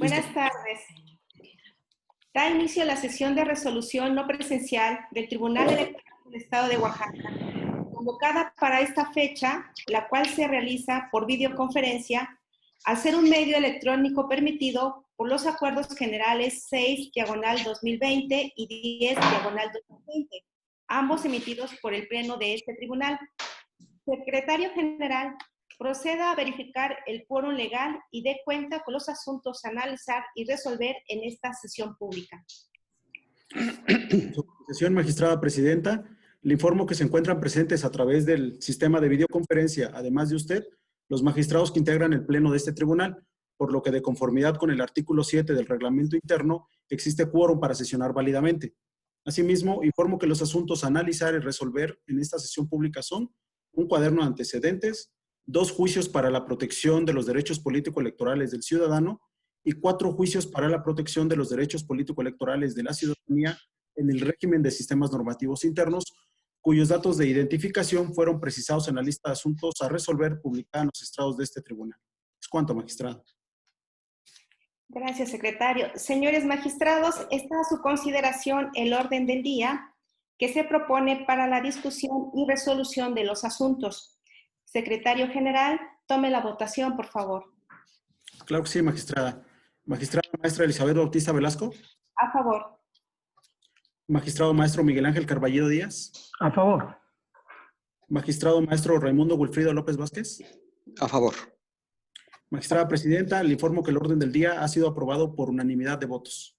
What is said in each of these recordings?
Listo. Buenas tardes. Da inicio a la sesión de resolución no presencial del Tribunal Electoral del Estado de Oaxaca, convocada para esta fecha, la cual se realiza por videoconferencia, al ser un medio electrónico permitido por los acuerdos generales 6/2020 y 10/2020, ambos emitidos por el Pleno de este tribunal. Secretario General, proceda a verificar el quórum legal y dé cuenta con los asuntos a analizar y resolver en esta sesión pública. Sesión, magistrada presidenta, le informo que se encuentran presentes a través del sistema de videoconferencia, además de usted, los magistrados que integran el pleno de este tribunal, por lo que de conformidad con el artículo 7 del reglamento interno, existe quórum para sesionar válidamente. Asimismo, informo que los asuntos a analizar y resolver en esta sesión pública son un cuaderno de antecedentes, 2 juicios para la protección de los derechos político-electorales del ciudadano y 4 juicios para la protección de los derechos político-electorales de la ciudadanía en el régimen de sistemas normativos internos, cuyos datos de identificación fueron precisados en la lista de asuntos a resolver publicada en los estrados de este tribunal. Es cuanto, magistrado. Gracias, secretario. Señores magistrados, está a su consideración el orden del día que se propone para la discusión y resolución de los asuntos. Secretario General, tome la votación, por favor. Claro que sí, magistrada. Magistrada maestra Elizabeth Bautista Velasco. A favor. Magistrado maestro Miguel Ángel Carballido Díaz. A favor. Magistrado maestro Raimundo Wilfrido López Vázquez. A favor. Magistrada presidenta, le informo que el orden del día ha sido aprobado por unanimidad de votos.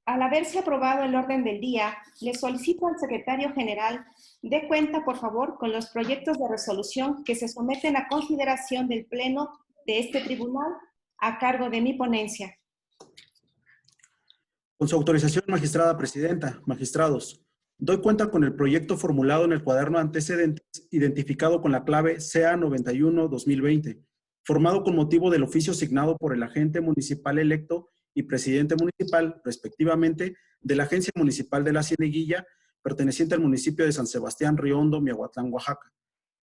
Al haberse aprobado el orden del día, le solicito al secretario general dé cuenta, por favor, con los proyectos de resolución que se someten a consideración del Pleno de este tribunal a cargo de mi ponencia. Con su autorización, magistrada presidenta, magistrados, doy cuenta con el proyecto formulado en el cuaderno de antecedentes, identificado con la clave CA91-2020, formado con motivo del oficio signado por el agente municipal electo y presidente municipal, respectivamente, de la Agencia Municipal de la Cieneguilla, perteneciente al municipio de San Sebastián Río Hondo, Miahuatlán, Oaxaca,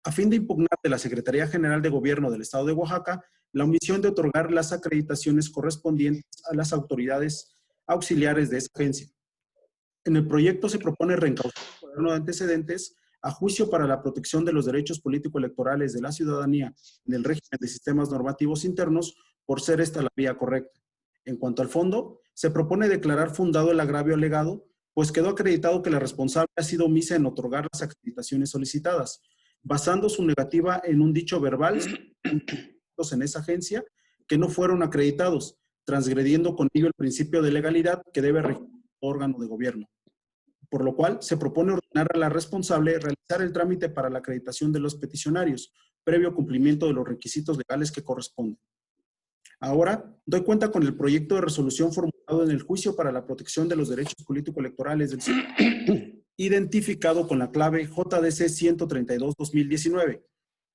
a fin de impugnar de la Secretaría General de Gobierno del Estado de Oaxaca la omisión de otorgar las acreditaciones correspondientes a las autoridades auxiliares de esa agencia. En el proyecto se propone reencauzar el cuaderno de antecedentes a juicio para la protección de los derechos político-electorales de la ciudadanía en el régimen de sistemas normativos internos por ser esta la vía correcta. En cuanto al fondo, se propone declarar fundado el agravio alegado, pues quedó acreditado que la responsable ha sido omisa en otorgar las acreditaciones solicitadas, basando su negativa en un dicho verbal en esa agencia que no fueron acreditados, transgrediendo con ello el principio de legalidad que debe regir el órgano de gobierno. Por lo cual, se propone ordenar a la responsable realizar el trámite para la acreditación de los peticionarios, previo cumplimiento de los requisitos legales que corresponden. Ahora, doy cuenta con el proyecto de resolución formulado en el juicio para la protección de los derechos político-electorales del ciudadano, identificado con la clave JDC 132-2019,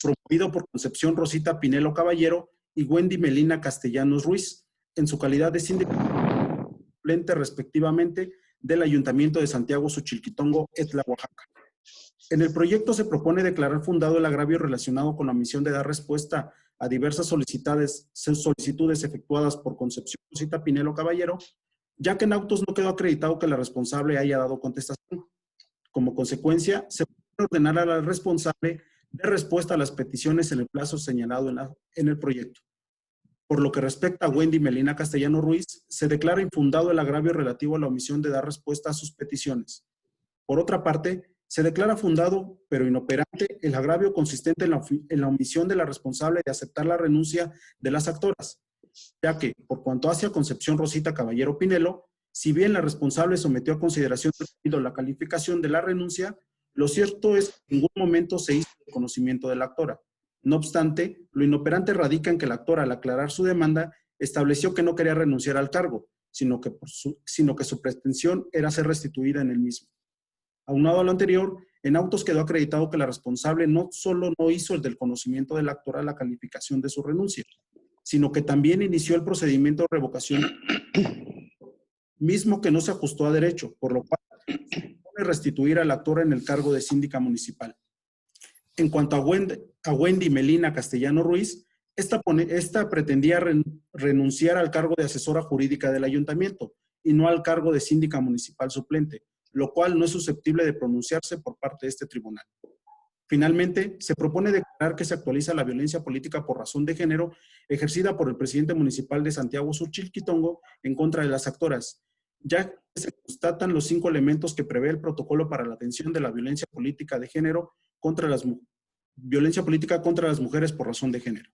promovido por Concepción Rosita Pinelo Caballero y Wendy Melina Castellanos Ruiz, en su calidad de síndica suplente respectivamente del Ayuntamiento de Santiago Xochilquitongo, Etla, Oaxaca. En el proyecto se propone declarar fundado el agravio relacionado con la omisión de dar respuesta a diversas solicitudes efectuadas por Concepción Rosita Pinelo Caballero, ya que en autos no quedó acreditado que la responsable haya dado contestación. Como consecuencia, se puede ordenar a la responsable de respuesta a las peticiones en el plazo señalado en el proyecto. Por lo que respecta a Wendy Melina Castellano Ruiz, se declara infundado el agravio relativo a la omisión de dar respuesta a sus peticiones. Por otra parte, se declara fundado, pero inoperante, el agravio consistente en la omisión de la responsable de aceptar la renuncia de las actoras, ya que, por cuanto hace a Concepción Rosita Caballero Pinelo, si bien la responsable sometió a consideración la calificación de la renuncia, lo cierto es que en ningún momento se hizo el conocimiento de la actora. No obstante, lo inoperante radica en que la actora, al aclarar su demanda, estableció que no quería renunciar al cargo, sino que su pretensión era ser restituida en el mismo. Aunado a lo anterior, en autos quedó acreditado que la responsable no solo no hizo el del conocimiento de la actora la calificación de su renuncia, sino que también inició el procedimiento de revocación, mismo que no se ajustó a derecho, por lo cual se propone restituir a la actora en el cargo de síndica municipal. En cuanto a Wendy Melina Castellano Ruiz, Esta pretendía renunciar al cargo de asesora jurídica del ayuntamiento y no al cargo de síndica municipal suplente, lo cual no es susceptible de pronunciarse por parte de este tribunal. Finalmente, se propone declarar que se actualiza la violencia política por razón de género ejercida por el presidente municipal de Santiago Xochilquitongo en contra de las actoras, ya que se constatan los 5 elementos que prevé el protocolo para la atención de la violencia política de género violencia política contra las mujeres por razón de género.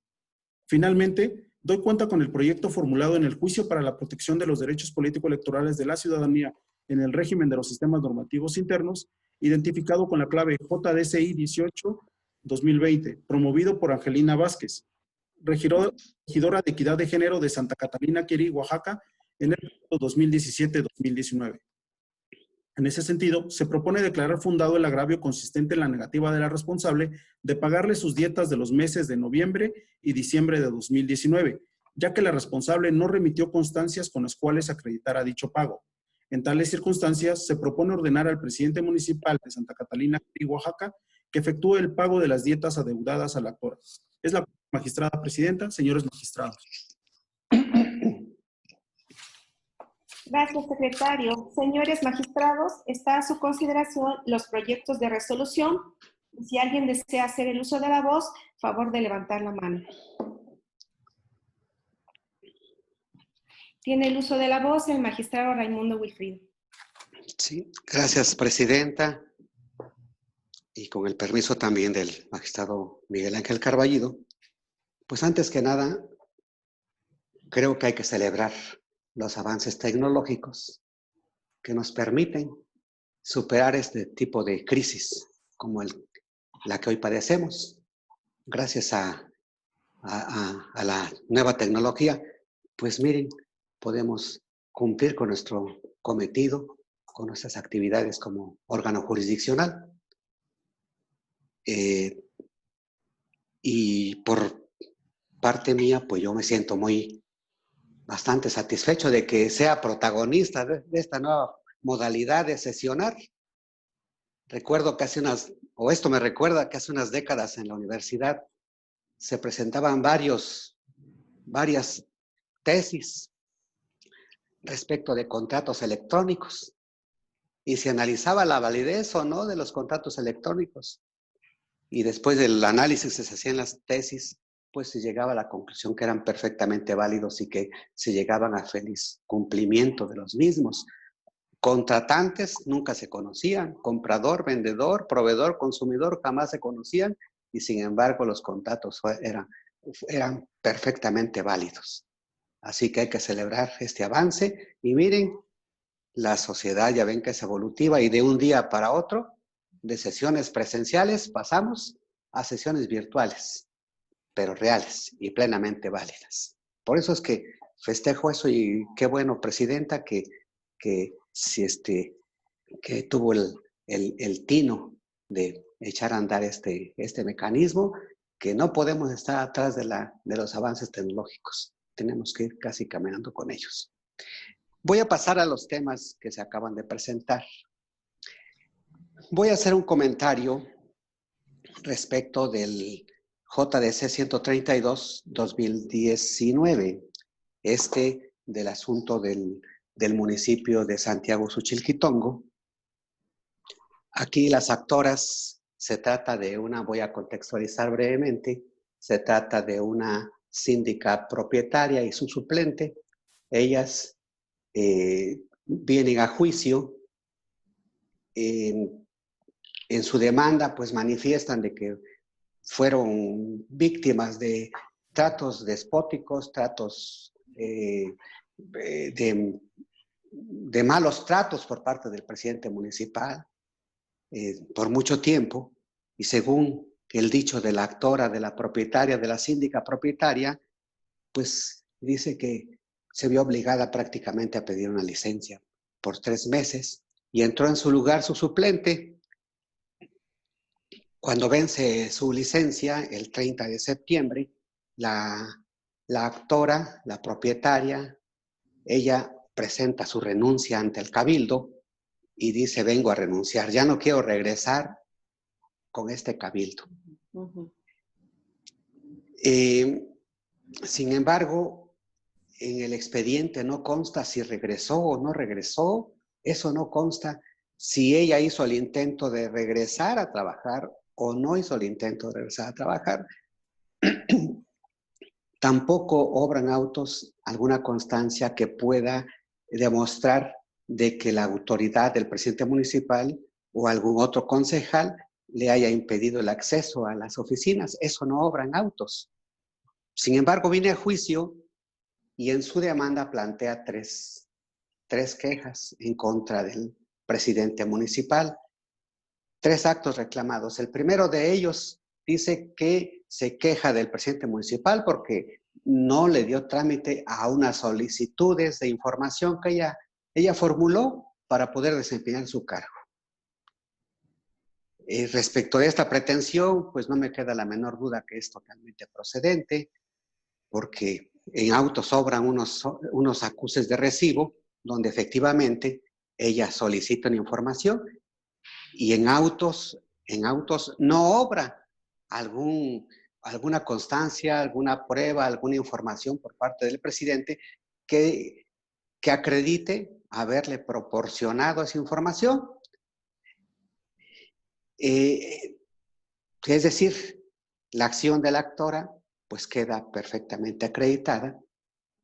Finalmente, doy cuenta con el proyecto formulado en el Juicio para la Protección de los Derechos Político-Electorales de la Ciudadanía en el régimen de los sistemas normativos internos, identificado con la clave JDCI 18-2020, promovido por Angelina Vázquez, regidora de Equidad de Género de Santa Catalina, Querí, Oaxaca, en el 2017-2019. En ese sentido, se propone declarar fundado el agravio consistente en la negativa de la responsable de pagarle sus dietas de los meses de noviembre y diciembre de 2019, ya que la responsable no remitió constancias con las cuales acreditara dicho pago. En tales circunstancias, se propone ordenar al presidente municipal de Santa Catalina y Oaxaca que efectúe el pago de las dietas adeudadas a la actora. Es la magistrada presidenta, señores magistrados. Gracias, secretario. Señores magistrados, está a su consideración los proyectos de resolución. Si alguien desea hacer el uso de la voz, favor de levantar la mano. Tiene el uso de la voz el magistrado Raimundo Wilfrido. Sí, gracias, presidenta. Y con el permiso también del magistrado Miguel Ángel Carballido, pues antes que nada, creo que hay que celebrar los avances tecnológicos que nos permiten superar este tipo de crisis como la que hoy padecemos. Gracias a la nueva tecnología, pues miren, podemos cumplir con nuestro cometido, con nuestras actividades como órgano jurisdiccional. Y por parte mía, pues yo me siento bastante satisfecho de que sea protagonista de esta nueva modalidad de sesionar. Recuerdo que esto me recuerda que hace unas décadas en la universidad se presentaban varias tesis respecto de contratos electrónicos y se analizaba la validez o no de los contratos electrónicos. Y después del análisis que se hacían las tesis, pues se llegaba a la conclusión que eran perfectamente válidos y que se llegaban a feliz cumplimiento de los mismos. Contratantes nunca se conocían, comprador, vendedor, proveedor, consumidor jamás se conocían y sin embargo los contratos eran perfectamente válidos. Así que hay que celebrar este avance y miren, la sociedad ya ven que es evolutiva y de un día para otro, de sesiones presenciales pasamos a sesiones virtuales, pero reales y plenamente válidas. Por eso es que festejo eso y qué bueno, presidenta, que tuvo el tino de echar a andar este mecanismo, que no podemos estar atrás de los avances tecnológicos. Tenemos que ir casi caminando con ellos. Voy a pasar a los temas que se acaban de presentar. Voy a hacer un comentario respecto del JDC 132-2019, del asunto del municipio de Santiago Xochilquitongo. Aquí las actoras, voy a contextualizar brevemente, se trata de una síndica propietaria y su suplente. Ellas vienen a juicio. En su demanda, pues manifiestan de que fueron víctimas de tratos despóticos, tratos de malos tratos por parte del presidente municipal por mucho tiempo, y según el dicho de la actora, de la propietaria, de la síndica propietaria, pues dice que se vio obligada prácticamente a pedir una licencia por 3 meses y entró en su lugar su suplente. Cuando vence su licencia, el 30 de septiembre, la actora, la propietaria, ella presenta su renuncia ante el cabildo y dice, vengo a renunciar, ya no quiero regresar con este cabildo. Sin embargo, en el expediente no consta si regresó o no regresó, eso no consta si ella hizo el intento de regresar a trabajar o no hizo el intento de regresar a trabajar. Tampoco obran autos alguna constancia que pueda demostrar de que la autoridad del presidente municipal o algún otro concejal le haya impedido el acceso a las oficinas. Eso no obran autos. Sin embargo, vine a juicio y en su demanda plantea tres quejas en contra del presidente municipal. 3 actos reclamados. El primero de ellos dice que se queja del presidente municipal porque no le dio trámite a unas solicitudes de información que ella formuló para poder desempeñar su cargo. Respecto a esta pretensión, pues no me queda la menor duda que es totalmente procedente, porque en autos sobran unos acuses de recibo donde efectivamente ella solicita una información y en autos no obra alguna constancia, alguna prueba, alguna información por parte del presidente que acredite haberle proporcionado esa información. Es decir, la acción de la actora pues queda perfectamente acreditada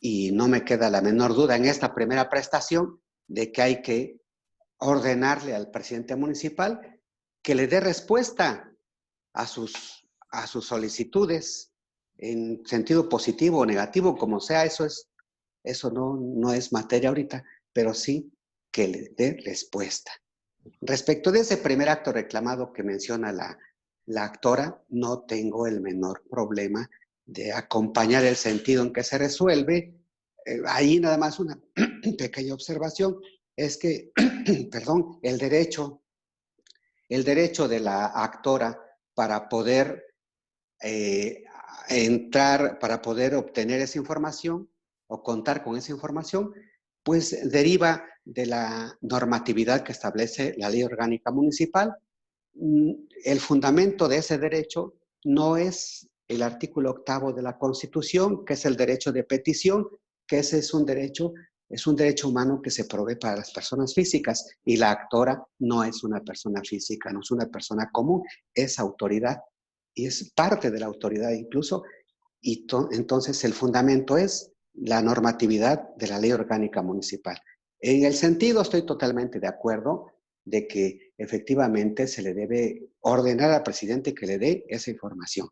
y no me queda la menor duda en esta primera prestación de que hay que ordenarle al presidente municipal que le dé respuesta a sus solicitudes en sentido positivo o negativo, como sea, eso no es materia ahorita, pero sí que le dé respuesta. Respecto de ese primer acto reclamado que menciona la actora, no tengo el menor problema de acompañar el sentido en que se resuelve. Ahí nada más una pequeña observación, es que, perdón, el derecho de la actora para poder para poder obtener esa información o contar con esa información, pues deriva de la normatividad que establece la Ley Orgánica Municipal. El fundamento de ese derecho no es el artículo 8º de la Constitución, que es el derecho de petición, que ese es un derecho humano que se provee para las personas físicas, y la actora no es una persona física, no es una persona común, es autoridad y es parte de la autoridad incluso, y entonces el fundamento es la normatividad de la Ley Orgánica Municipal. En el sentido estoy totalmente de acuerdo de que efectivamente se le debe ordenar al presidente que le dé esa información.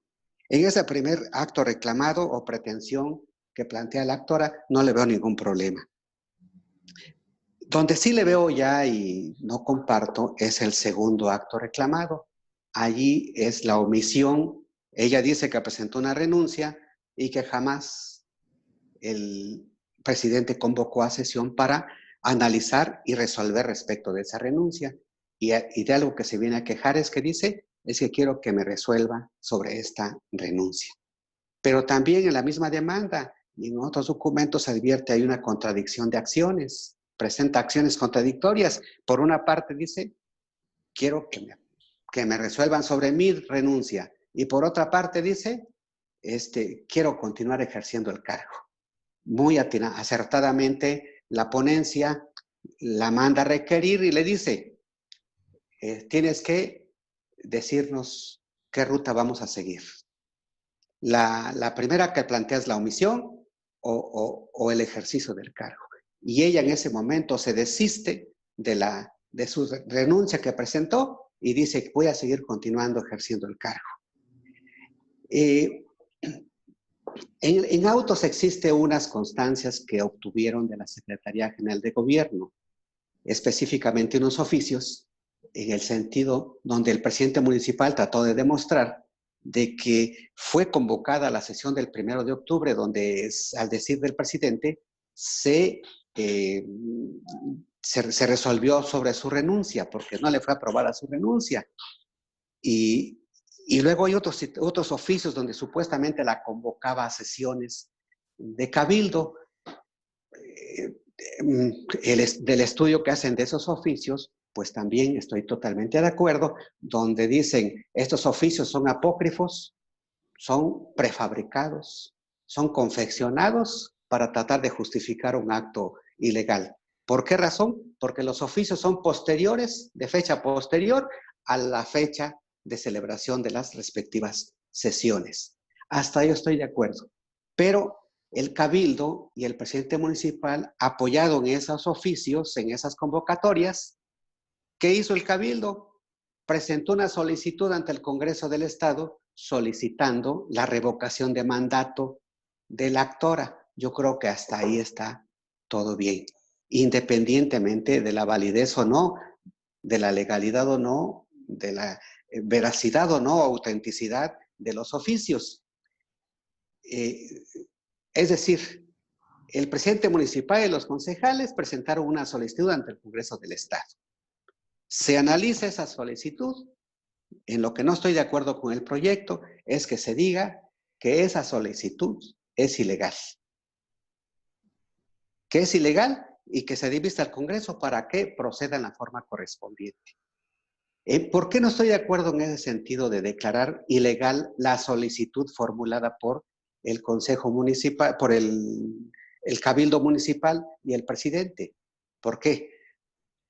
En ese primer acto reclamado o pretensión que plantea la actora, no le veo ningún problema. Donde sí le veo ya y no comparto es el segundo acto reclamado. Allí es la omisión. Ella dice que presentó una renuncia y que jamás el presidente convocó a sesión para analizar y resolver respecto de esa renuncia. Y de algo que se viene a quejar es que dice, es que quiero que me resuelva sobre esta renuncia. Pero también en la misma demanda y en otros documentos advierte hay una contradicción de acciones, presenta acciones contradictorias. Por una parte dice, quiero que me resuelvan sobre mi renuncia. Y por otra parte dice, quiero continuar ejerciendo el cargo. Muy acertadamente la ponencia la manda a requerir y le dice, tienes que decirnos qué ruta vamos a seguir. La primera que plantea es la omisión o el ejercicio del cargo. Y ella en ese momento se desiste de su renuncia que presentó y dice, voy a seguir continuando ejerciendo el cargo. En autos existen unas constancias que obtuvieron de la Secretaría General de Gobierno, específicamente unos oficios, en el sentido donde el presidente municipal trató de demostrar de que fue convocada la sesión del 1 de octubre, donde, al decir del presidente, se resolvió sobre su renuncia, porque no le fue aprobada su renuncia. Y luego hay otros oficios donde supuestamente la convocaba a sesiones de cabildo. Del estudio que hacen de esos oficios, pues también estoy totalmente de acuerdo, donde dicen, estos oficios son apócrifos, son prefabricados, son confeccionados para tratar de justificar un acto ilegal. ¿Por qué razón? Porque los oficios son posteriores, de fecha posterior a la fecha de celebración de las respectivas sesiones. Hasta ahí estoy de acuerdo. Pero el cabildo y el presidente municipal, apoyado en esos oficios, en esas convocatorias, ¿qué hizo el cabildo? Presentó una solicitud ante el Congreso del Estado solicitando la revocación de mandato de la actora. Yo creo que hasta ahí está todo bien, independientemente de la validez o no, de la legalidad o no, de la veracidad o no, autenticidad de los oficios. Es decir, el presidente municipal y los concejales presentaron una solicitud ante el Congreso del Estado. Se analiza esa solicitud. En lo que no estoy de acuerdo con el proyecto es que se diga que esa solicitud es ilegal. Que es ilegal y que se dé vista al Congreso para que proceda en la forma correspondiente. ¿Por qué no estoy de acuerdo en ese sentido de declarar ilegal la solicitud formulada por el Consejo Municipal, por el Cabildo Municipal y el presidente? ¿Por qué?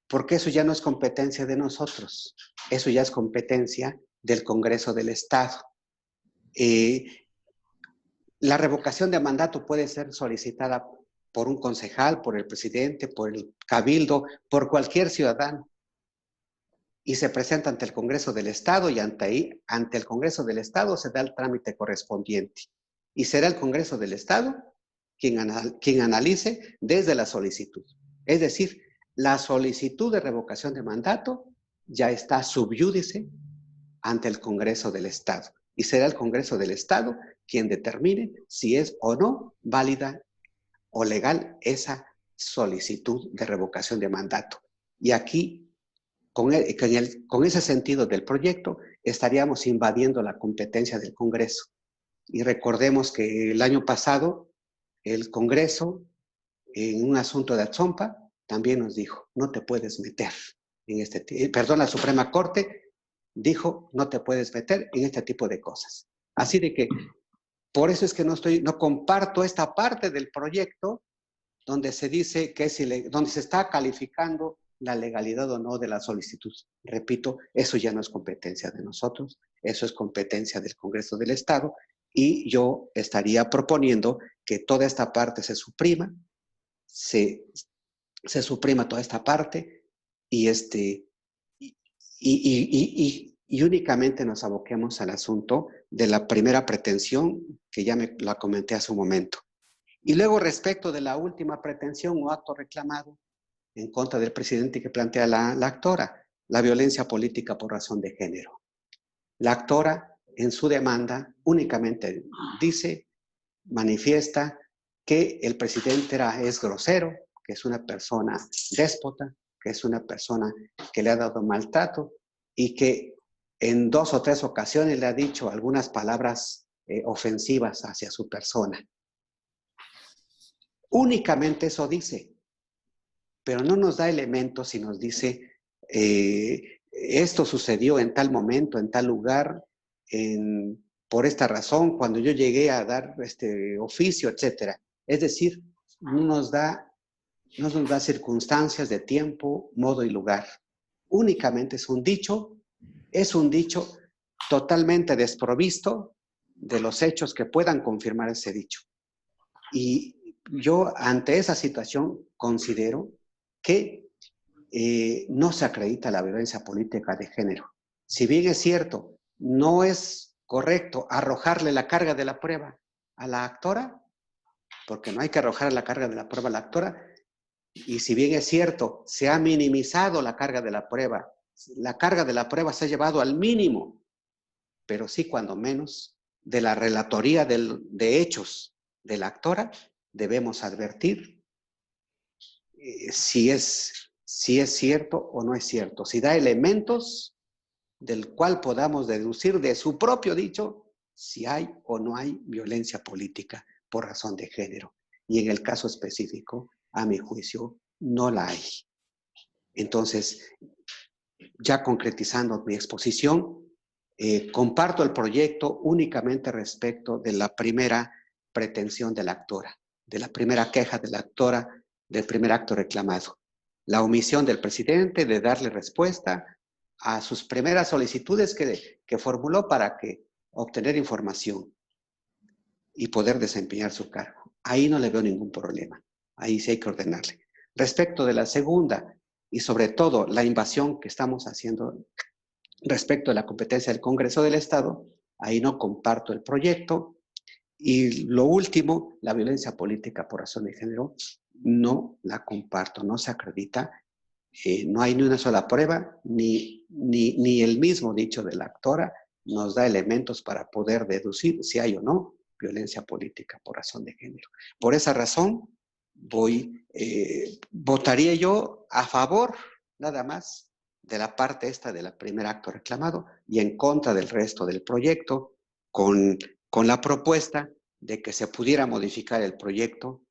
Porque eso ya no es competencia de nosotros, eso ya es competencia del Congreso del Estado. La revocación de mandato puede ser solicitada por un concejal, por el presidente, por el cabildo, por cualquier ciudadano. Y se presenta ante el Congreso del Estado y ante el Congreso del Estado se da el trámite correspondiente. Y será el Congreso del Estado quien analice desde la solicitud. Es decir, la solicitud de revocación de mandato ya está sub iudice ante el Congreso del Estado. Y será el Congreso del Estado quien determine si es o no válida o legal esa solicitud de revocación de mandato. Y aquí, con ese sentido del proyecto, estaríamos invadiendo la competencia del Congreso. Y recordemos que el año pasado, el Congreso, en un asunto de Atzompa, también nos dijo, no te puedes meter en la Suprema Corte dijo, no te puedes meter en este tipo de cosas. Así de que, por eso es que no comparto esta parte del proyecto donde se dice que donde se está calificando la legalidad o no de la solicitud. Repito, eso ya no es competencia de nosotros, eso es competencia del Congreso del Estado y yo estaría proponiendo que toda esta parte se suprima, se suprima toda esta parte y únicamente nos aboquemos al asunto de la primera pretensión que ya la comenté hace un momento. Y luego respecto de la última pretensión o acto reclamado en contra del presidente que plantea la actora, la violencia política por razón de género. La actora en su demanda únicamente manifiesta que el presidente es grosero, que es una persona déspota, que es una persona que le ha dado maltrato y que en 2 o 3 ocasiones le ha dicho algunas palabras ofensivas hacia su persona. Únicamente eso dice, pero no nos da elementos y nos dice esto sucedió en tal momento, en tal lugar, por esta razón, cuando yo llegué a dar este oficio, etc. Es decir, no nos da circunstancias de tiempo, modo y lugar. Únicamente es un dicho totalmente desprovisto de los hechos que puedan confirmar ese dicho. Y yo ante esa situación considero que no se acredita la violencia política de género. Si bien es cierto, no es correcto arrojarle la carga de la prueba a la actora, porque no hay que arrojar la carga de la prueba a la actora, y si bien es cierto, se ha minimizado la carga de la prueba se ha llevado al mínimo, pero sí cuando menos de la relatoría de hechos de la actora, debemos advertir si es cierto o no es cierto, si da elementos del cual podamos deducir de su propio dicho si hay o no hay violencia política por razón de género. Y en el caso específico, a mi juicio, no la hay. Entonces, ya concretizando mi exposición, comparto el proyecto únicamente respecto de la primera pretensión de la actora, de la primera queja de la actora, del primer acto reclamado. La omisión del presidente de darle respuesta a sus primeras solicitudes que formuló para obtener información y poder desempeñar su cargo. Ahí no le veo ningún problema. Ahí sí hay que ordenarle. Respecto de la segunda, y sobre todo la invasión que estamos haciendo respecto a la competencia del Congreso del Estado, ahí no comparto el proyecto. Y lo último, la violencia política por razón de género, no la comparto, no se acredita. No hay ni una sola prueba, ni el mismo dicho de la actora nos da elementos para poder deducir si hay o no violencia política por razón de género. Por esa razón, votaría yo a favor, nada más, de la parte esta del primer acto reclamado y en contra del resto del proyecto, con la propuesta de que se pudiera modificar el proyecto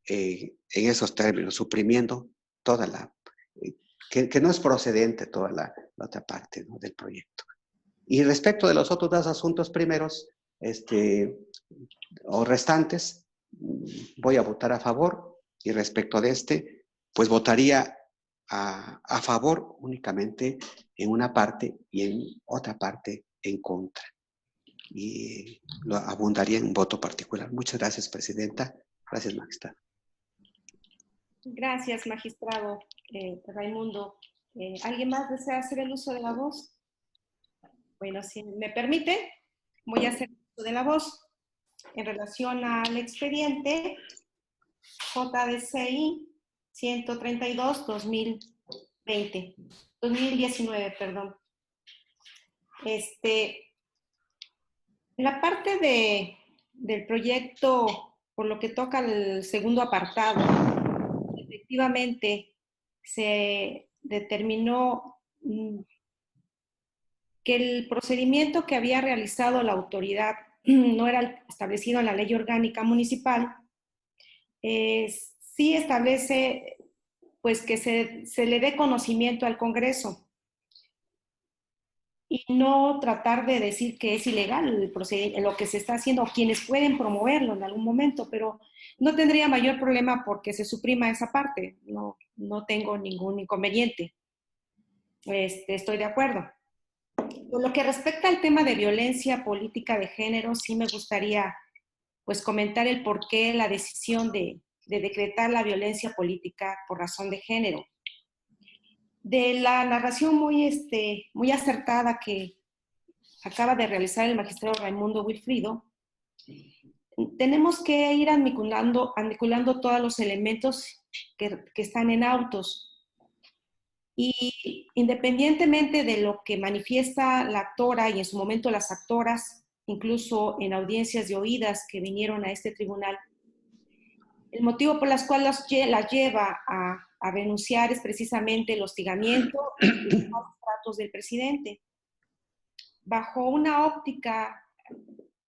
en esos términos, suprimiendo toda la... que no es procedente toda la otra parte, ¿no?, del proyecto. Y respecto de los otros dos asuntos primeros, o restantes, voy a votar a favor, y respecto de pues votaría a favor únicamente en una parte y en otra parte en contra. Y lo abundaría en un voto particular. Muchas gracias, Presidenta. Gracias, Magistrado. Gracias, magistrado Raimundo. ¿Alguien más desea hacer el uso de la voz? Bueno, si me permite, voy a hacer el uso de la voz en relación al expediente JDCI 132-2019, perdón. En la parte del proyecto, por lo que toca al segundo apartado, efectivamente se determinó que el procedimiento que había realizado la autoridad no era establecido en la ley orgánica municipal. Sí establece pues que se le dé conocimiento al Congreso y no tratar de decir que es ilegal lo que se está haciendo, o quienes pueden promoverlo en algún momento, pero no tendría mayor problema porque se suprima esa parte. No tengo ningún inconveniente. Estoy de acuerdo. Por lo que respecta al tema de violencia política de género, sí me gustaría pues comentar el porqué la decisión de decretar la violencia política por razón de género. De la narración muy acertada que acaba de realizar el magistrado Raimundo Wilfrido, tenemos que ir articulando todos los elementos que están en autos. Y independientemente de lo que manifiesta la actora y en su momento las actoras, incluso en audiencias de oídas que vinieron a este tribunal, el motivo por el cual las lleva a renunciar es precisamente el hostigamiento y los malos tratos del presidente. Bajo una óptica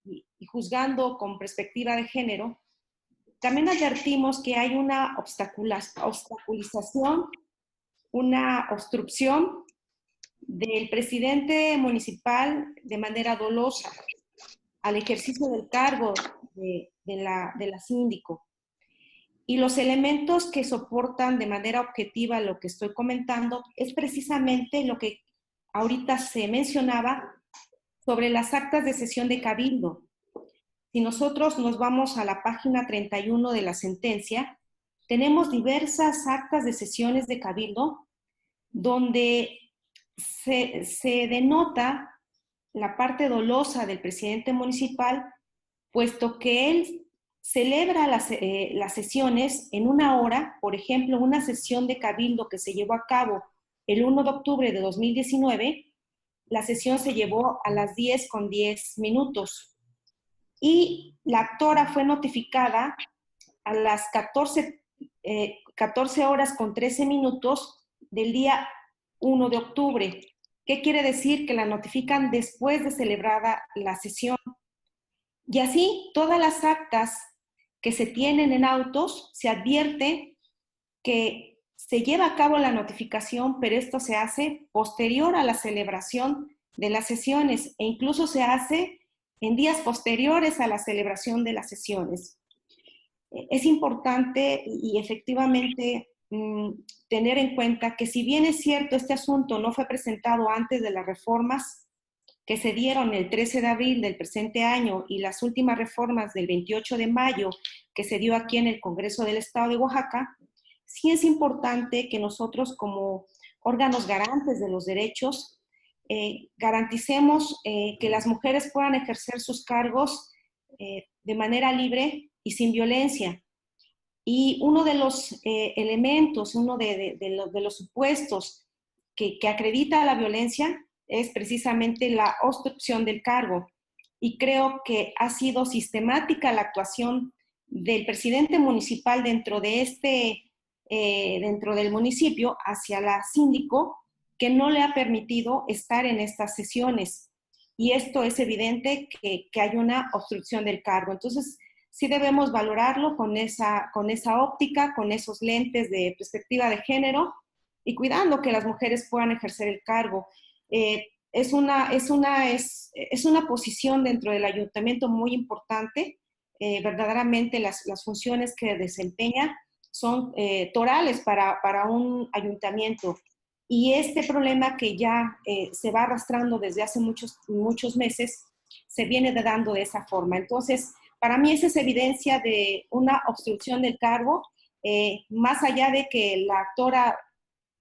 y juzgando con perspectiva de género, también advertimos que hay una obstaculización, una obstrucción del presidente municipal de manera dolosa al ejercicio del cargo de la síndico. Y los elementos que soportan de manera objetiva lo que estoy comentando es precisamente lo que ahorita se mencionaba sobre las actas de sesión de cabildo. Si nosotros nos vamos a la página 31 de la sentencia, tenemos diversas actas de sesiones de cabildo donde se denota la parte dolosa del presidente municipal, puesto que él celebra las sesiones en una hora. Por ejemplo, una sesión de cabildo que se llevó a cabo el 1 de octubre de 2019, la sesión se llevó a las 10:10 y la actora fue notificada a las 14:13 del día 1 de octubre. ¿Qué quiere decir? Que la notifican después de celebrada la sesión. Y así, todas las actas que se tienen en autos, se advierte que se lleva a cabo la notificación, pero esto se hace posterior a la celebración de las sesiones e incluso se hace en días posteriores a la celebración de las sesiones. Es importante y efectivamente tener en cuenta que si bien es cierto este asunto no fue presentado antes de las reformas que se dieron el 13 de abril del presente año y las últimas reformas del 28 de mayo que se dio aquí en el Congreso del Estado de Oaxaca, sí es importante que nosotros como órganos garantes de los derechos garanticemos que las mujeres puedan ejercer sus cargos de manera libre y sin violencia. Y uno de los elementos, uno de los supuestos que acredita la violencia es precisamente la obstrucción del cargo. Y creo que ha sido sistemática la actuación del presidente municipal dentro del municipio hacia la síndico, que no le ha permitido estar en estas sesiones. Y esto es evidente que hay una obstrucción del cargo. Entonces, sí debemos valorarlo con esa óptica, con esos lentes de perspectiva de género y cuidando que las mujeres puedan ejercer el cargo. Es una posición dentro del ayuntamiento muy importante. Verdaderamente las funciones que desempeña son torales para un ayuntamiento. Y este problema que ya se va arrastrando desde hace muchos meses, se viene dando de esa forma. Entonces, para mí esa es evidencia de una obstrucción del cargo, más allá de que la actora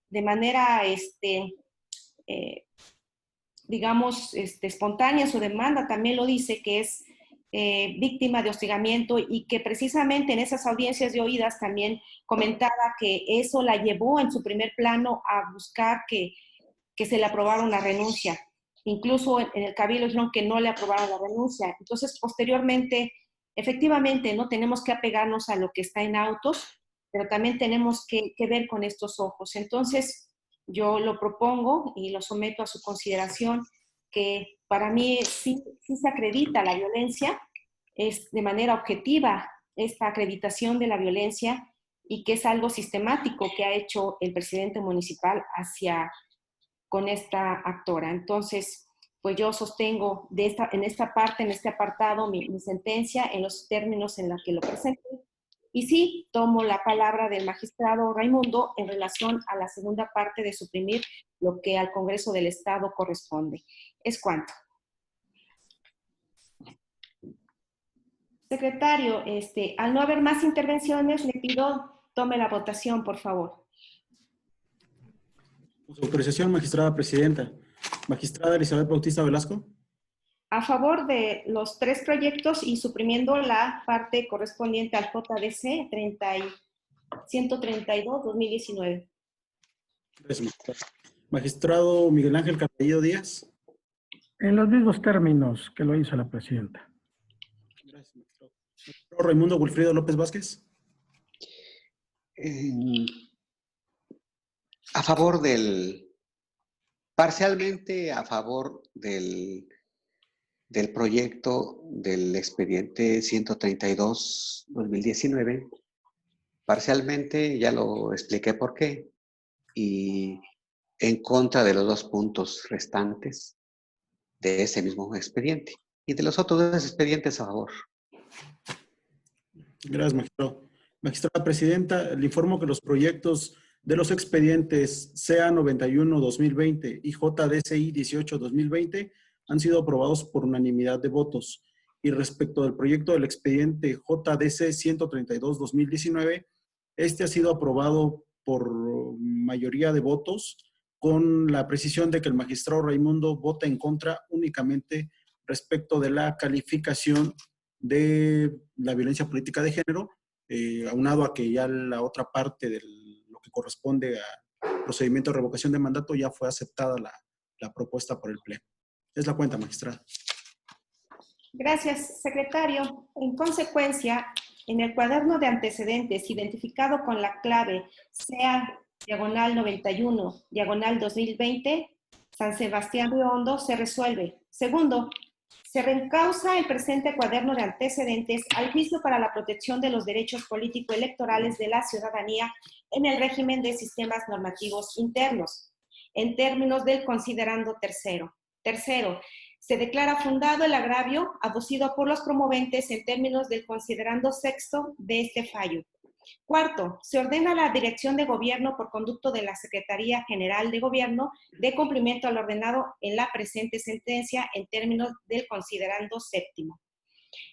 de manera, digamos, espontánea su demanda, también lo dice que es víctima de hostigamiento y que precisamente en esas audiencias de oídas también comentaba que eso la llevó en su primer plano a buscar que se le aprobara una renuncia. Incluso en el Cabildo dijeron que no le aprobaron la renuncia. Entonces, posteriormente, efectivamente, no tenemos que apegarnos a lo que está en autos, pero también tenemos que ver con estos ojos. Entonces, yo lo propongo y lo someto a su consideración, que para mí sí se acredita la violencia, es de manera objetiva esta acreditación de la violencia y que es algo sistemático que ha hecho el presidente municipal con esta actora. Entonces, pues yo sostengo en esta parte, en este apartado, mi sentencia en los términos en los que lo presenté. Y sí, tomo la palabra del magistrado Raimundo en relación a la segunda parte de suprimir lo que al Congreso del Estado corresponde. Es cuanto. Secretario, al no haber más intervenciones, le pido tome la votación, por favor. Con su autorización, magistrada presidenta. Magistrada Elizabeth Bautista Velasco. A favor de los 3 proyectos y suprimiendo la parte correspondiente al JDC 132-2019. Gracias, magistrado Miguel Ángel Carballo Díaz. En los mismos términos que lo hizo la presidenta. Gracias, magistrado. Magistrado Raimundo Wilfrido López Vázquez. Parcialmente a favor del proyecto del expediente 132-2019, parcialmente ya lo expliqué por qué, y en contra de los 2 puntos restantes de ese mismo expediente, y de los otros 2 expedientes a favor. Gracias, magistrado. Magistrada presidenta, le informo que los proyectos de los expedientes CA 91-2020 y JDCI 18-2020 han sido aprobados por unanimidad de votos. Y respecto del proyecto del expediente JDC 132-2019, este ha sido aprobado por mayoría de votos, con la precisión de que el magistrado Raimundo vota en contra únicamente respecto de la calificación de la violencia política de género, aunado a que ya la otra parte de lo que corresponde a procedimiento de revocación de mandato ya fue aceptada la propuesta por el Pleno. Es la cuenta, magistrada. Gracias, secretario. En consecuencia, en el cuaderno de antecedentes identificado con la clave CA/91/2020, San Sebastián Río Hondo, se resuelve. Segundo, se reencausa el presente cuaderno de antecedentes al juicio para la protección de los derechos político-electorales de la ciudadanía en el régimen de sistemas normativos internos, en términos del considerando tercero. Tercero, Se declara fundado el agravio aducido por los promoventes en términos del considerando sexto de este fallo. Cuarto, se ordena a la Dirección de Gobierno por conducto de la Secretaría General de Gobierno de cumplimiento al ordenado en la presente sentencia en términos del considerando séptimo.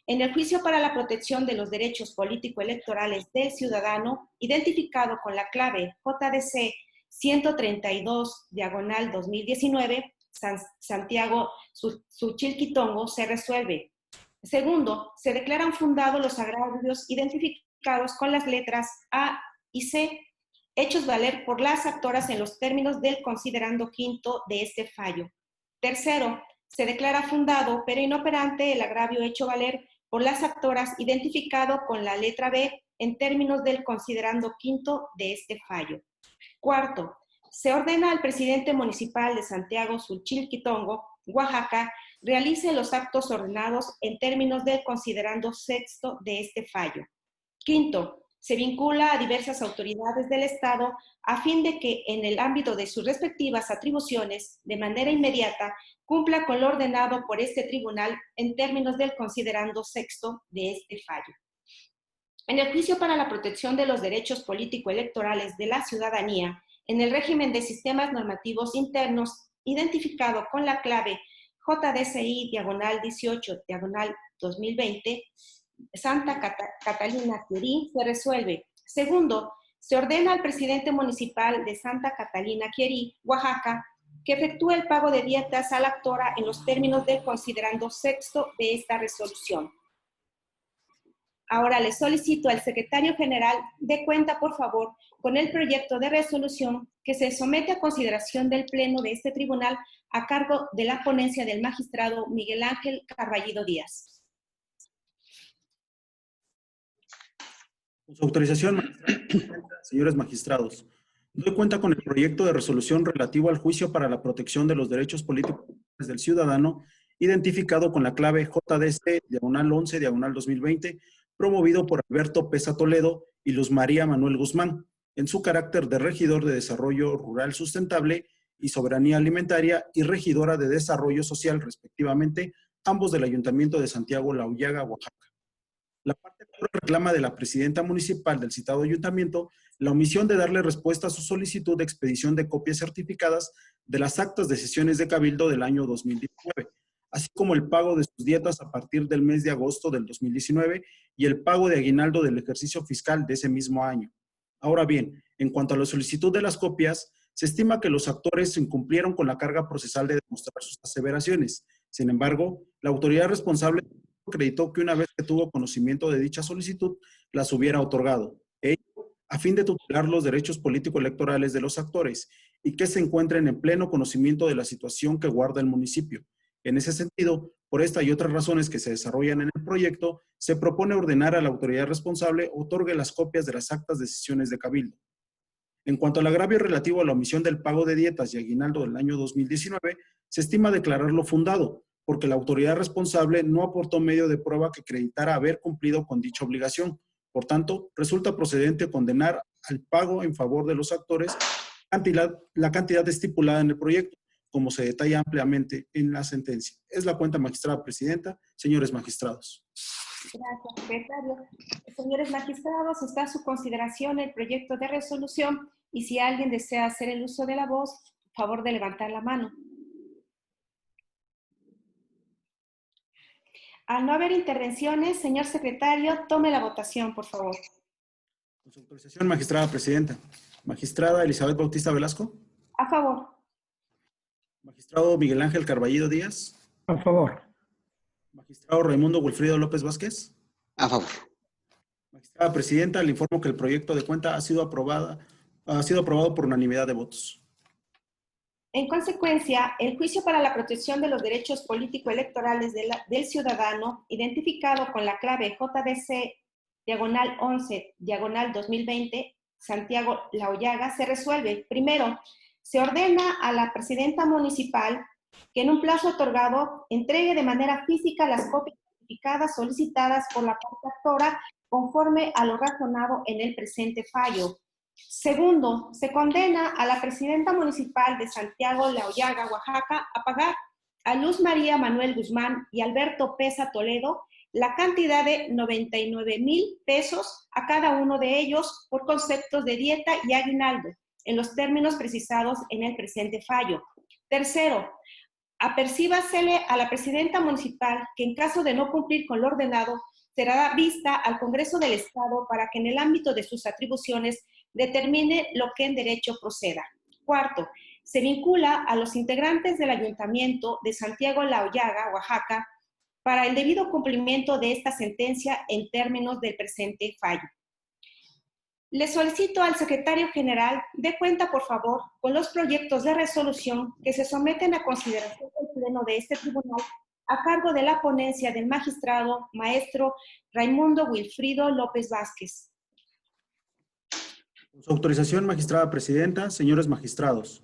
En el juicio para la protección de los derechos político-electorales del ciudadano, identificado con la clave JDC 132/2019, Santiago Suchilquitongo, se resuelve. Segundo, se declaran fundados los agravios identificados con las letras A y C, hechos valer por las actoras en los términos del considerando quinto de este fallo. Tercero, se declara fundado pero inoperante el agravio hecho valer por las actoras identificado con la letra B en términos del considerando quinto de este fallo. Cuarto, se ordena al presidente municipal de Santiago Suchilquitongo, Oaxaca, realice los actos ordenados en términos del considerando sexto de este fallo. Quinto, se vincula a diversas autoridades del Estado a fin de que en el ámbito de sus respectivas atribuciones, de manera inmediata, cumpla con lo ordenado por este tribunal en términos del considerando sexto de este fallo. En el juicio para la protección de los derechos político-electorales de la ciudadanía, en el régimen de sistemas normativos internos, identificado con la clave JDCI/18/2020, Santa Catalina Quierí, se resuelve. Segundo, se ordena al presidente municipal de Santa Catalina Quierí, Oaxaca, que efectúe el pago de dietas a la actora en los términos del considerando sexto de esta resolución. Ahora le solicito al secretario general dé cuenta, por favor, con el proyecto de resolución que se somete a consideración del Pleno de este tribunal a cargo de la ponencia del magistrado Miguel Ángel Carballido Díaz. Con su autorización, señores magistrados, doy cuenta con el proyecto de resolución relativo al juicio para la protección de los derechos políticos del ciudadano, identificado con la clave JDC/11/2020, promovido por Alberto Pesa Toledo y Luz María Manuel Guzmán, en su carácter de regidor de Desarrollo Rural Sustentable y Soberanía Alimentaria y regidora de Desarrollo Social, respectivamente, ambos del Ayuntamiento de Santiago Laullaga, Oaxaca. La parte reclama de la presidenta municipal del citado ayuntamiento la omisión de darle respuesta a su solicitud de expedición de copias certificadas de las actas de sesiones de Cabildo del año 2019, así como el pago de sus dietas a partir del mes de agosto del 2019 y el pago de aguinaldo del ejercicio fiscal de ese mismo año. Ahora bien, en cuanto a la solicitud de las copias, se estima que los actores incumplieron con la carga procesal de demostrar sus aseveraciones. Sin embargo, la autoridad responsable acreditó que una vez que tuvo conocimiento de dicha solicitud, las hubiera otorgado, a fin de tutelar los derechos político-electorales de los actores y que se encuentren en pleno conocimiento de la situación que guarda el municipio. En ese sentido, por esta y otras razones que se desarrollan en el proyecto, se propone ordenar a la autoridad responsable otorgue las copias de las actas de sesiones de Cabildo. En cuanto al agravio relativo a la omisión del pago de dietas y aguinaldo del año 2019, se estima declararlo fundado, porque la autoridad responsable no aportó medio de prueba que acreditara haber cumplido con dicha obligación. Por tanto, resulta procedente condenar al pago en favor de los actores la cantidad estipulada en el proyecto, como se detalla ampliamente en la sentencia. Es la cuenta, magistrada presidenta. Señores magistrados. Gracias, secretario. Señores magistrados, está a su consideración el proyecto de resolución y si alguien desea hacer el uso de la voz, por favor de levantar la mano. Al no haber intervenciones, señor secretario, tome la votación, por favor. Con su autorización, magistrada presidenta. Magistrada Elizabeth Bautista Velasco. A favor. Magistrado Miguel Ángel Carballido Díaz. A favor. Magistrado Raimundo Wilfrido López Vázquez. A favor. Magistrada presidenta, le informo que el proyecto de cuenta ha sido aprobado por unanimidad de votos. En consecuencia, el juicio para la protección de los derechos político-electorales del ciudadano, identificado con la clave JDC/11/2020, Santiago Laullaga, se resuelve. Primero, se ordena a la presidenta municipal que en un plazo otorgado entregue de manera física las copias certificadas solicitadas por la parte actora conforme a lo razonado en el presente fallo. Segundo, se condena a la presidenta municipal de Santiago Laullaga, Oaxaca, a pagar a Luz María Manuel Guzmán y Alberto Pesa Toledo la cantidad de 99,000 pesos a cada uno de ellos por conceptos de dieta y aguinaldo, en los términos precisados en el presente fallo. Tercero, apercíbasele a la presidenta municipal que en caso de no cumplir con lo ordenado, será vista al Congreso del Estado para que en el ámbito de sus atribuciones determine lo que en derecho proceda. Cuarto, se vincula a los integrantes del Ayuntamiento de Santiago La Hoyaga, Oaxaca, para el debido cumplimiento de esta sentencia en términos del presente fallo. Le solicito al secretario general dé cuenta, por favor, con los proyectos de resolución que se someten a consideración del Pleno de este tribunal a cargo de la ponencia del magistrado maestro Raimundo Wilfrido López Vázquez. Con su autorización, magistrada presidenta, señores magistrados.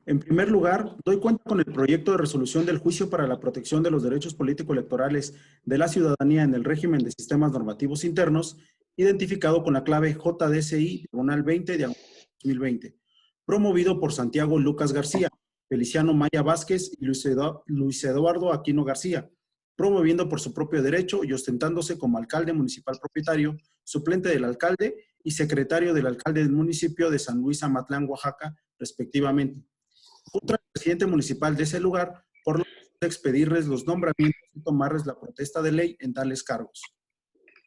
En primer lugar, doy cuenta con el proyecto de resolución del juicio para la protección de los derechos político-electorales de la ciudadanía en el régimen de sistemas normativos internos, identificado con la clave JDSI, diagonal 20, diagonal 2020, promovido por Santiago Lucas García, Feliciano Maya Vázquez y Luis Eduardo Aquino García, promoviendo por su propio derecho y ostentándose como alcalde municipal propietario, suplente del alcalde y secretario del alcalde del municipio de San Luis Amatlán, Oaxaca, respectivamente, contra el presidente municipal de ese lugar, por lo que expedirles los nombramientos y tomarles la protesta de ley en tales cargos.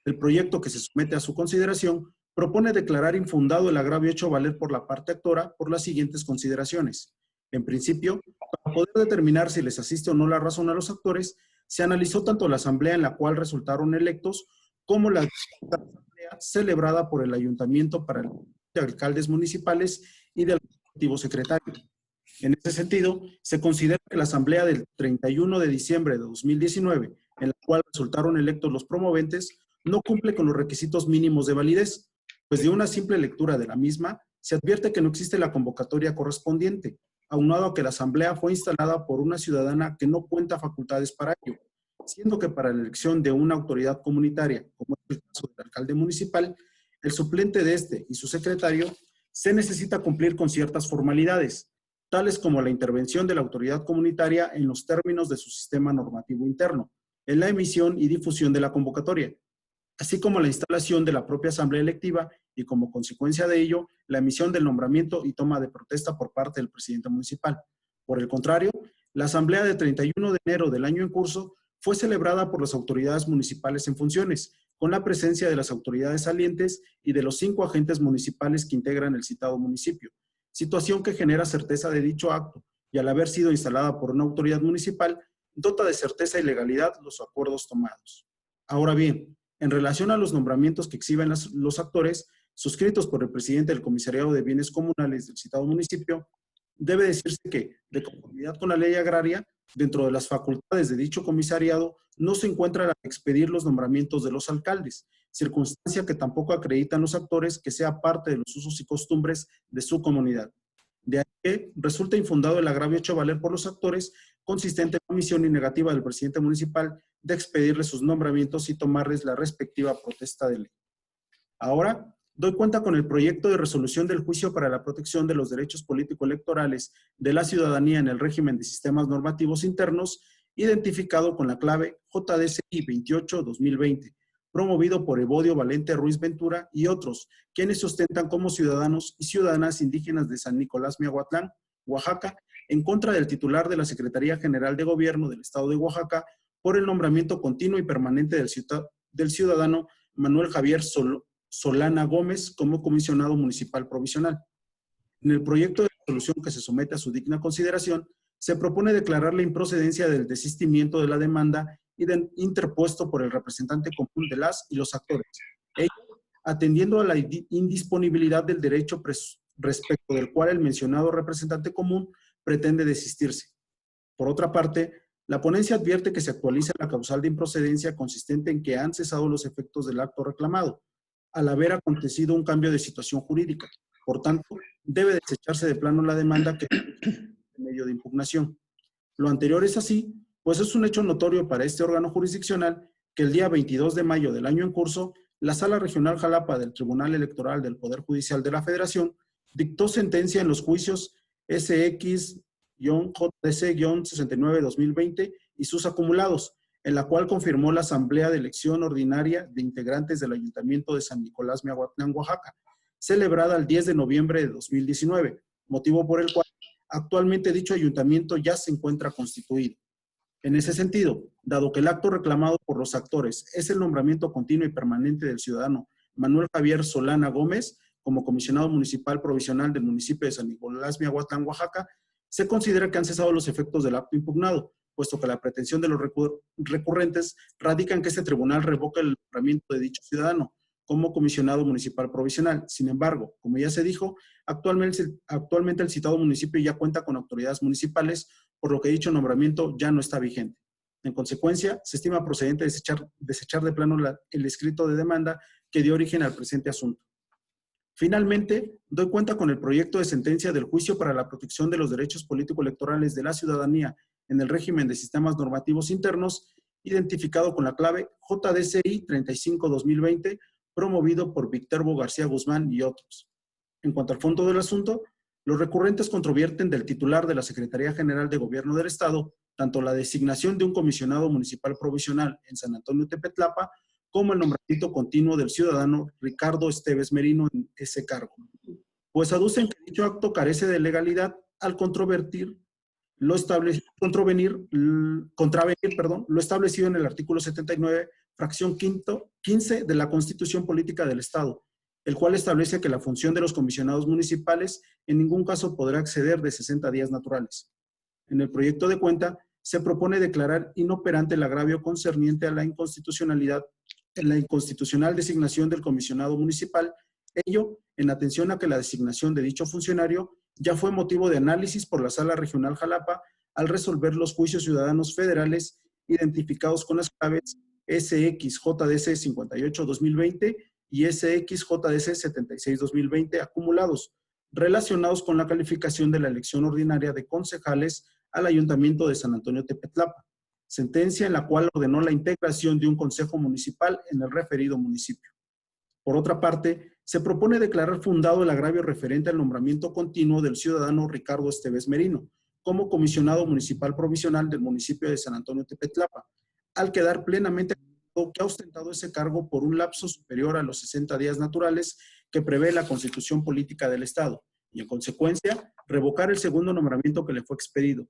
El proyecto que se somete a su consideración propone declarar infundado el agravio hecho valer por la parte actora por las siguientes consideraciones. En principio, para poder determinar si les asiste o no la razón a los actores, se analizó tanto la asamblea en la cual resultaron electos como la asamblea celebrada por el ayuntamiento para el de alcaldes municipales y del respectivo secretario. En ese sentido, se considera que la asamblea del 31 de diciembre de 2019, en la cual resultaron electos los promoventes, no cumple con los requisitos mínimos de validez, pues de una simple lectura de la misma, se advierte que no existe la convocatoria correspondiente, aunado a que la asamblea fue instalada por una ciudadana que no cuenta facultades para ello, siendo que para la elección de una autoridad comunitaria, como es el caso del alcalde municipal, el suplente de este y su secretario, se necesita cumplir con ciertas formalidades, tales como la intervención de la autoridad comunitaria en los términos de su sistema normativo interno, en la emisión y difusión de la convocatoria, así como la instalación de la propia asamblea electiva y como consecuencia de ello, la emisión del nombramiento y toma de protesta por parte del presidente municipal. Por el contrario, la asamblea de 31 de enero del año en curso fue celebrada por las autoridades municipales en funciones, con la presencia de las autoridades salientes y de los 5 agentes municipales que integran el citado municipio, situación que genera certeza de dicho acto y al haber sido instalada por una autoridad municipal, dota de certeza y legalidad los acuerdos tomados. Ahora bien, en relación a los nombramientos que exhiben los actores, suscritos por el presidente del Comisariado de Bienes Comunales del citado municipio, debe decirse que, de conformidad con la ley agraria, dentro de las facultades de dicho comisariado, no se encuentra la de expedir los nombramientos de los alcaldes, circunstancia que tampoco acreditan los actores que sea parte de los usos y costumbres de su comunidad. De ahí que resulta infundado el agravio hecho valer por los actores, consistente en la omisión y negativa del presidente municipal de expedirles sus nombramientos y tomarles la respectiva protesta de ley. Ahora, doy cuenta con el proyecto de resolución del juicio para la protección de los derechos político-electorales de la ciudadanía en el régimen de sistemas normativos internos, identificado con la clave JDSI 28-2020, promovido por Evodio Valente Ruiz Ventura y otros, quienes ostentan como ciudadanos y ciudadanas indígenas de San Nicolás Miahuatlán, Oaxaca, en contra del titular de la Secretaría General de Gobierno del Estado de Oaxaca por el nombramiento continuo y permanente del ciudadano Manuel Javier Solana Gómez como comisionado municipal provisional. En el proyecto de resolución que se somete a su digna consideración, se propone declarar la improcedencia del desistimiento de la demanda interpuesto por el representante común de las y los actores, ello atendiendo a la indisponibilidad del derecho respecto del cual el mencionado representante común pretende desistirse. Por otra parte, la ponencia advierte que se actualiza la causal de improcedencia consistente en que han cesado los efectos del acto reclamado, al haber acontecido un cambio de situación jurídica. Por tanto, debe desecharse de plano la demanda que es medio de impugnación. Lo anterior es así, pues es un hecho notorio para este órgano jurisdiccional que el día 22 de mayo del año en curso, la Sala Regional Jalapa del Tribunal Electoral del Poder Judicial de la Federación dictó sentencia en los juicios SX JDC-69-2020 y sus acumulados, en la cual confirmó la Asamblea de Elección Ordinaria de Integrantes del Ayuntamiento de San Nicolás Miahuatlán, Oaxaca, celebrada el 10 de noviembre de 2019, motivo por el cual actualmente dicho ayuntamiento ya se encuentra constituido. En ese sentido, dado que el acto reclamado por los actores es el nombramiento continuo y permanente del ciudadano Manuel Javier Solana Gómez como comisionado municipal provisional del municipio de San Nicolás Miahuatlán, Oaxaca, se considera que han cesado los efectos del acto impugnado, puesto que la pretensión de los recurrentes radica en que este tribunal revoca el nombramiento de dicho ciudadano como comisionado municipal provisional. Sin embargo, como ya se dijo, actualmente el citado municipio ya cuenta con autoridades municipales, por lo que dicho nombramiento ya no está vigente. En consecuencia, se estima procedente desechar de plano el escrito de demanda que dio origen al presente asunto. Finalmente, doy cuenta con el proyecto de sentencia del Juicio para la Protección de los Derechos Político-Electorales de la Ciudadanía en el régimen de sistemas normativos internos, identificado con la clave JDCI 35-2020, promovido por Victorbo García Guzmán y otros. En cuanto al fondo del asunto, los recurrentes controvierten del titular de la Secretaría General de Gobierno del Estado tanto la designación de un comisionado municipal provisional en San Antonio Tepetlapa como el nombramiento continuo del ciudadano Ricardo Esteves Merino en ese cargo, pues aducen que dicho acto carece de legalidad al contravenir lo establecido en el artículo 79, fracción 15 de la Constitución Política del Estado, el cual establece que la función de los comisionados municipales en ningún caso podrá exceder de 60 días naturales. En el proyecto de cuenta se propone declarar inoperante el agravio concerniente a la inconstitucionalidad en la inconstitucional designación del comisionado municipal, ello en atención a que la designación de dicho funcionario ya fue motivo de análisis por la Sala Regional Jalapa al resolver los juicios ciudadanos federales identificados con las claves SXJDC 58-2020 y SXJDC 76-2020 acumulados, relacionados con la calificación de la elección ordinaria de concejales al Ayuntamiento de San Antonio Tepetlapa, sentencia en la cual ordenó la integración de un consejo municipal en el referido municipio. Por otra parte, se propone declarar fundado el agravio referente al nombramiento continuo del ciudadano Ricardo Esteves Merino como comisionado municipal provisional del municipio de San Antonio Tepetlapa, al quedar plenamente acreditado que ha ostentado ese cargo por un lapso superior a los 60 días naturales que prevé la Constitución Política del Estado, y en consecuencia, revocar el segundo nombramiento que le fue expedido.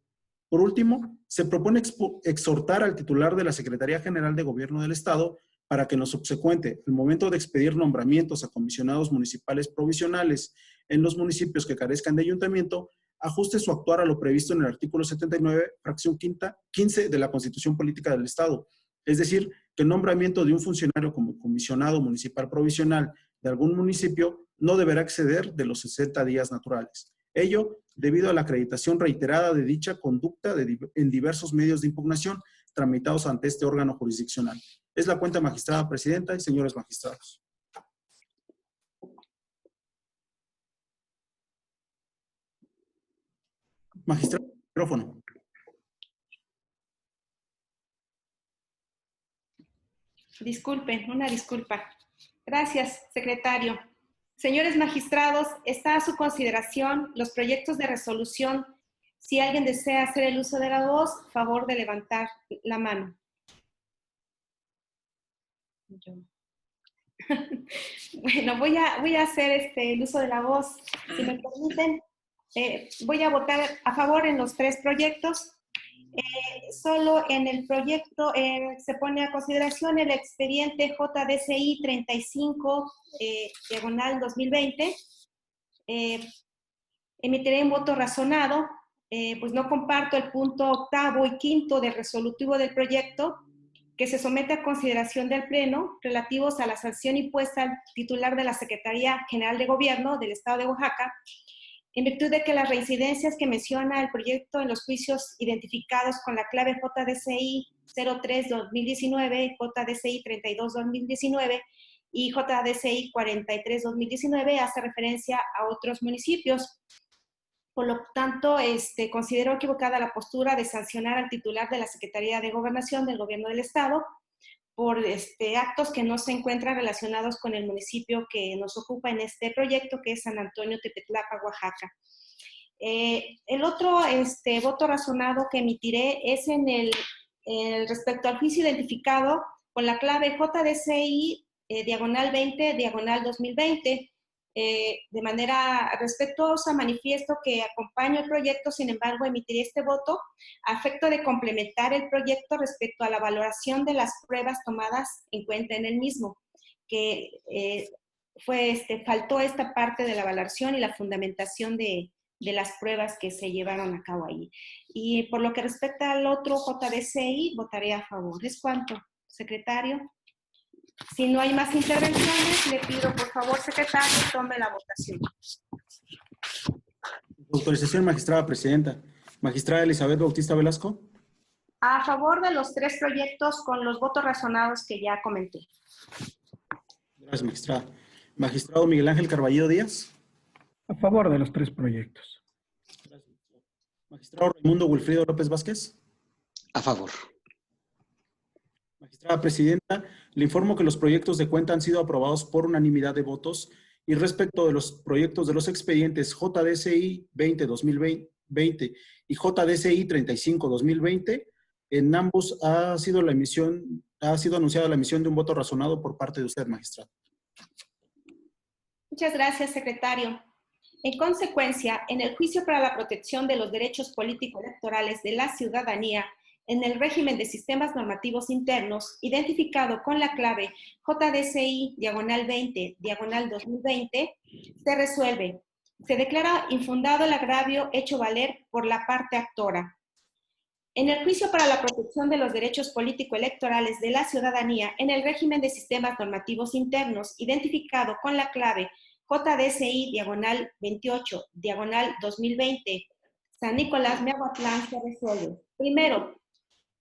Por último, se propone exhortar al titular de la Secretaría General de Gobierno del Estado para que en lo subsecuente, al momento de expedir nombramientos a comisionados municipales provisionales en los municipios que carezcan de ayuntamiento, ajuste su actuar a lo previsto en el artículo 79, fracción 15 de la Constitución Política del Estado. Es decir, que el nombramiento de un funcionario como comisionado municipal provisional de algún municipio no deberá exceder de los 60 días naturales. Ello debido a la acreditación reiterada de dicha conducta en diversos medios de impugnación tramitados ante este órgano jurisdiccional. Es la cuenta, magistrada presidenta y señores magistrados. Magistrado, micrófono. Disculpen, una disculpa. Gracias, secretario. Señores magistrados, está a su consideración los proyectos de resolución. Si alguien desea hacer el uso de la voz, favor de levantar la mano. Yo. Bueno, voy a hacer el uso de la voz. Si me permiten, voy a votar a favor en los tres proyectos. Solo en el proyecto se pone a consideración el expediente JDCI 35-2020. Emitiré un voto razonado, pues no comparto el punto octavo y quinto del resolutivo del proyecto, que se somete a consideración del Pleno relativos a la sanción impuesta al titular de la Secretaría General de Gobierno del Estado de Oaxaca, en virtud de que las reincidencias que menciona el proyecto en los juicios identificados con la clave JDCI 03-2019, JDCI 32-2019 y JDCI 43-2019 hace referencia a otros municipios. Por lo tanto, considero equivocada la postura de sancionar al titular de la Secretaría de Gobernación del Gobierno del Estado por actos que no se encuentran relacionados con el municipio que nos ocupa en este proyecto, que es San Antonio Tepetlapa, Oaxaca. El otro voto razonado que emitiré es respecto al juicio identificado con la clave JDCI diagonal 20, diagonal 2020. De manera respetuosa manifiesto que acompaño el proyecto, sin embargo, emitiré este voto a efecto de complementar el proyecto respecto a la valoración de las pruebas tomadas en cuenta en el mismo, que faltó esta parte de la valoración y la fundamentación de las pruebas que se llevaron a cabo ahí. Y por lo que respecta al otro JDCI, votaré a favor. ¿Es cuanto, secretario? Si no hay más intervenciones, le pido, por favor, secretario, tome la votación. Autorización, magistrada presidenta. Magistrada Elizabeth Bautista Velasco. A favor de los 3 proyectos con los votos razonados que ya comenté. Gracias, magistrada. Magistrado Miguel Ángel Carballido Díaz. A favor de los 3 proyectos. Gracias. Magistrado Raimundo Wilfrido López Vázquez. A favor. Magistrada presidenta, le informo que los proyectos de cuenta han sido aprobados por unanimidad de votos y respecto de los proyectos de los expedientes JDCI 20-2020 y JDCI 35-2020, en ambos ha sido anunciada la emisión de un voto razonado por parte de usted, magistrado. Muchas gracias, secretario. En consecuencia, en el juicio para la protección de los derechos político-electorales de la ciudadanía en el régimen de sistemas normativos internos, identificado con la clave JDCI diagonal 20, diagonal 2020, se resuelve. Se declara infundado el agravio hecho valer por la parte actora. En el juicio para la protección de los derechos político-electorales de la ciudadanía en el régimen de sistemas normativos internos, identificado con la clave JDCI diagonal 28, diagonal 2020, San Nicolás Meahuatlán, se resuelve. Primero,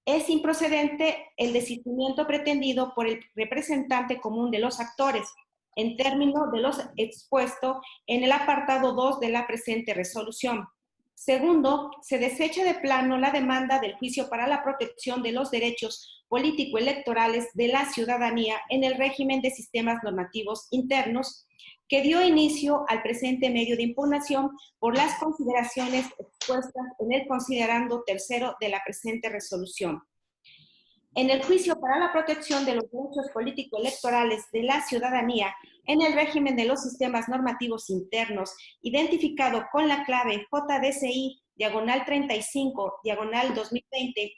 es improcedente el desistimiento pretendido por el representante común de los actores, en términos de lo expuesto en el apartado 2 de la presente resolución. Segundo, se desecha de plano la demanda del juicio para la protección de los derechos político-electorales de la ciudadanía en el régimen de sistemas normativos internos, que dio inicio al presente medio de impugnación por las consideraciones expuestas en el considerando tercero de la presente resolución. En el juicio para la protección de los derechos político-electorales de la ciudadanía en el régimen de los sistemas normativos internos, identificado con la clave JDCI, diagonal 35, diagonal 2020,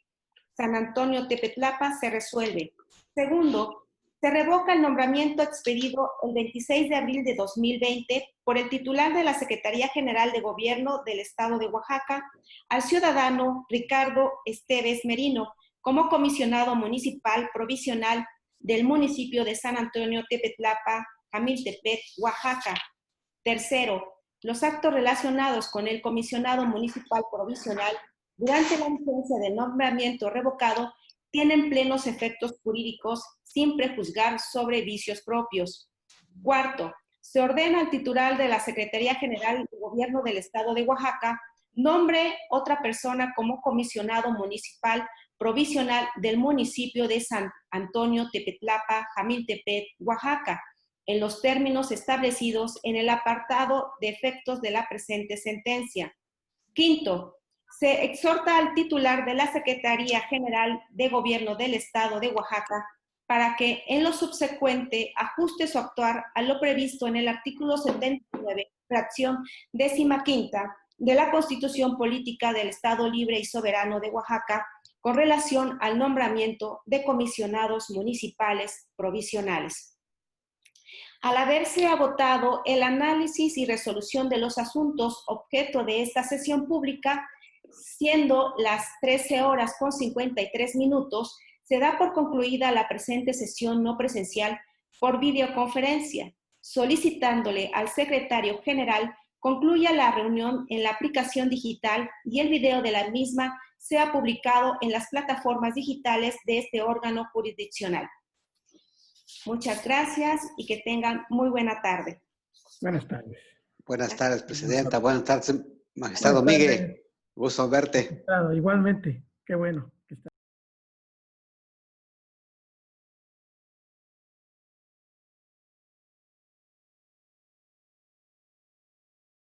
San Antonio Tepetlapa, se resuelve. Segundo, se revoca el nombramiento expedido el 26 de abril de 2020 por el titular de la Secretaría General de Gobierno del Estado de Oaxaca al ciudadano Ricardo Esteves Merino como comisionado municipal provisional del municipio de San Antonio Tepetlapa, Jamiltepec, Oaxaca. Tercero, los actos relacionados con el comisionado municipal provisional durante la vigencia del nombramiento revocado tienen plenos efectos jurídicos sin prejuzgar sobre vicios propios. Cuarto, se ordena al titular de la Secretaría General de Gobierno del Estado de Oaxaca nombre otra persona como comisionado municipal provisional del municipio de San Antonio Tepetlapa, Jamiltepec, Oaxaca, en los términos establecidos en el apartado de efectos de la presente sentencia. Quinto, se exhorta al titular de la Secretaría General de Gobierno del Estado de Oaxaca para que en lo subsecuente ajuste su actuar a lo previsto en el artículo 79, fracción 15 de la Constitución Política del Estado Libre y Soberano de Oaxaca con relación al nombramiento de comisionados municipales provisionales. Al haberse agotado el análisis y resolución de los asuntos objeto de esta sesión pública, siendo las 13:53, se da por concluida la presente sesión no presencial por videoconferencia, solicitándole al secretario general concluya la reunión en la aplicación digital y el video de la misma sea publicado en las plataformas digitales de este órgano jurisdiccional. Muchas gracias y que tengan muy buena tarde. Buenas tardes. Buenas tardes, presidenta. Buenas tardes, magistrado Miguel. Gusto verte. Igualmente. Qué bueno.